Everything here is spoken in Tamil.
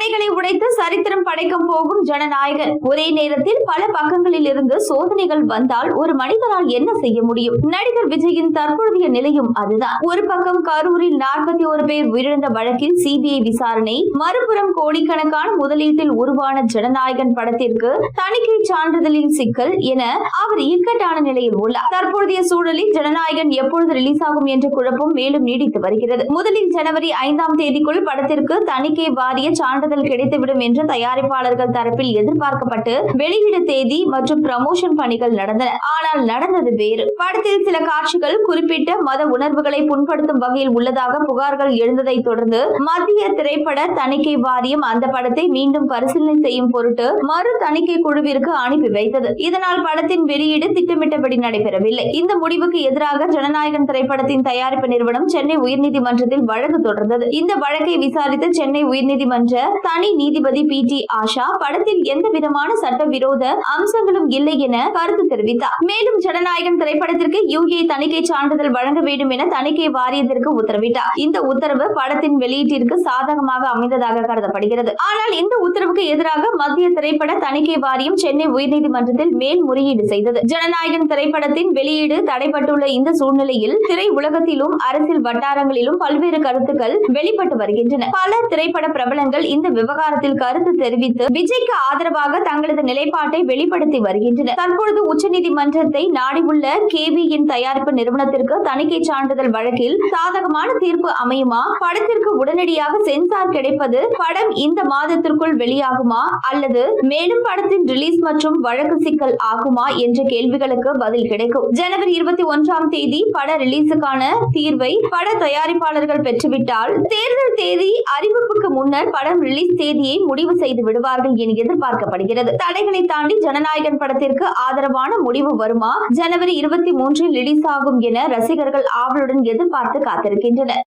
தடைகளை உடைத்து சரித்திரம் படைக்கும் போகும் ஜனநாயகன். ஒரே நேரத்தில் பல பக்கங்களில் இருந்து சோதனைகள் வந்தால் ஒரு மனிதனால் என்ன செய்ய முடியும்? நடிகர் விஜயின் தற்போதைய நிலையும் அதுதான். ஒரு பக்கம் கரூரில் 41 பேர் உயிரிழந்த வழக்கில் சிபிஐ விசாரணை, மறுபுறம் கோடிக்கணக்கான முதலீட்டில் உருவான ஜனநாயகன் படத்திற்கு தணிக்கை சான்றிதழில் சிக்கல் என அவர் இக்கட்டான நிலையில் உள்ளார். தற்போதைய சூழலில் ஜனநாயகன் எப்பொழுது ரிலீஸ் ஆகும் என்ற குழப்பம் மேலும் நீடித்து வருகிறது. முதலில் ஜனவரி 5ஆம் தேதிக்குள் படத்திற்கு தணிக்கை வாரிய சான்றிதழ் கிடைத்துவிடும் என்று தயாரிப்பாளர்கள் தரப்பில் எதிர்பார்க்கப்பட்டு வெளியீடு தேதி மற்றும் ப்ரமோஷன் பணிகள் நடந்தன. ஆனால் நடந்தது வேறு. படத்தில் சில காட்சிகள் குறிப்பிட்ட மத உணர்வுகளை புண்படுத்தும் வகையில் உள்ளதாக புகார்கள் எழுந்ததை தொடர்ந்து மத்திய திரைப்பட தணிக்கை வாரியம் அந்த படத்தை மீண்டும் பரிசீலனை செய்யும் பொருட்டு மறு தணிக்கை குழுவிற்கு அனுப்பி வைத்தது. இதனால் படத்தின் வெளியீடு திட்டமிட்டபடி நடைபெறவில்லை. இந்த முடிவுக்கு எதிராக ஜனநாயகன் திரைப்படத்தின் தயாரிப்பு நிறுவனம் சென்னை உயர்நீதிமன்றத்தில் வழக்கு தொடர்ந்தது. இந்த வழக்கை விசாரித்த சென்னை உயர்நீதிமன்ற தனி நீதிபதி பி.டி. ஆஷா படத்தில் எந்த விதமான சட்டவிரோத அம்சங்களும் இல்லை என கருத்து தெரிவித்தார். மேலும் ஜனநாயகன் திரைப்படத்திற்கு யுஏ தணிக்கை சான்றிதழ் வழங்க வேண்டும் என தணிக்கை வாரியத்திற்கு உத்தரவிட்டார். இந்த உத்தரவு படத்தின் வெளியீட்டிற்கு சாதகமாக அமைந்ததாக கருதப்படுகிறது. ஆனால் இந்த உத்தரவுக்கு எதிராக மத்திய திரைப்பட தணிக்கை வாரியம் சென்னை உயர்நீதிமன்றத்தில் மேல்முறையீடு செய்தது. ஜனநாயகன் திரைப்படத்தின் வெளியீடு தடைப்பட்டுள்ள இந்த சூழ்நிலையில் திரை உலகத்திலும் அரசியல் வட்டாரங்களிலும் பல்வேறு கருத்துக்கள் வெளிப்பட்டு வருகின்றன. பல திரைப்பட பிரபலங்கள் இந்த விவகாரத்தில் கருத்து தெரிவித்து விஜய்க்கு ஆதரவாக தங்களது நிலைப்பாட்டை வெளிப்படுத்தி வருகின்றனர். தற்பொழுது உச்சநீதிமன்றத்தை நாடியுள்ள கேவியின் தயாரிப்பு நிறுவனத்திற்கு தணிக்கை சான்றிதழ் வழக்கில் சாதகமான தீர்ப்பு அமையுமா? படத்திற்கு உடனடியாக சென்சார் கிடைப்பது, படம் இந்த மாதத்திற்குள் வெளியாகுமா அல்லது மேலும் படத்தின் ரிலீஸ் மற்றும் வழக்கு சிக்கல் ஆகுமா என்ற கேள்விகளுக்கு பதில் கிடைக்கும். ஜனவரி 21ஆம் தேதி பட ரிலீஸுக்கான தீர்வை பட தயாரிப்பாளர்கள் பெற்றுவிட்டால் தேர்தல் தேதி அறிவிப்புக்கு முன்னர் படம் ரிலீஸ் தேதியை முடிவு செய்து விடுவார்கள் என எதிர்பார்க்கப்படுகிறது. தடைகளை தாண்டி ஜனநாயகன் படத்திற்கு ஆதரவான முடிவு வருமா? ஜனவரி 23இல் ரிலீஸ் ஆகும் என ரசிகர்கள் ஆவலுடன் எதிர்பார்த்து காத்திருக்கின்றனர்.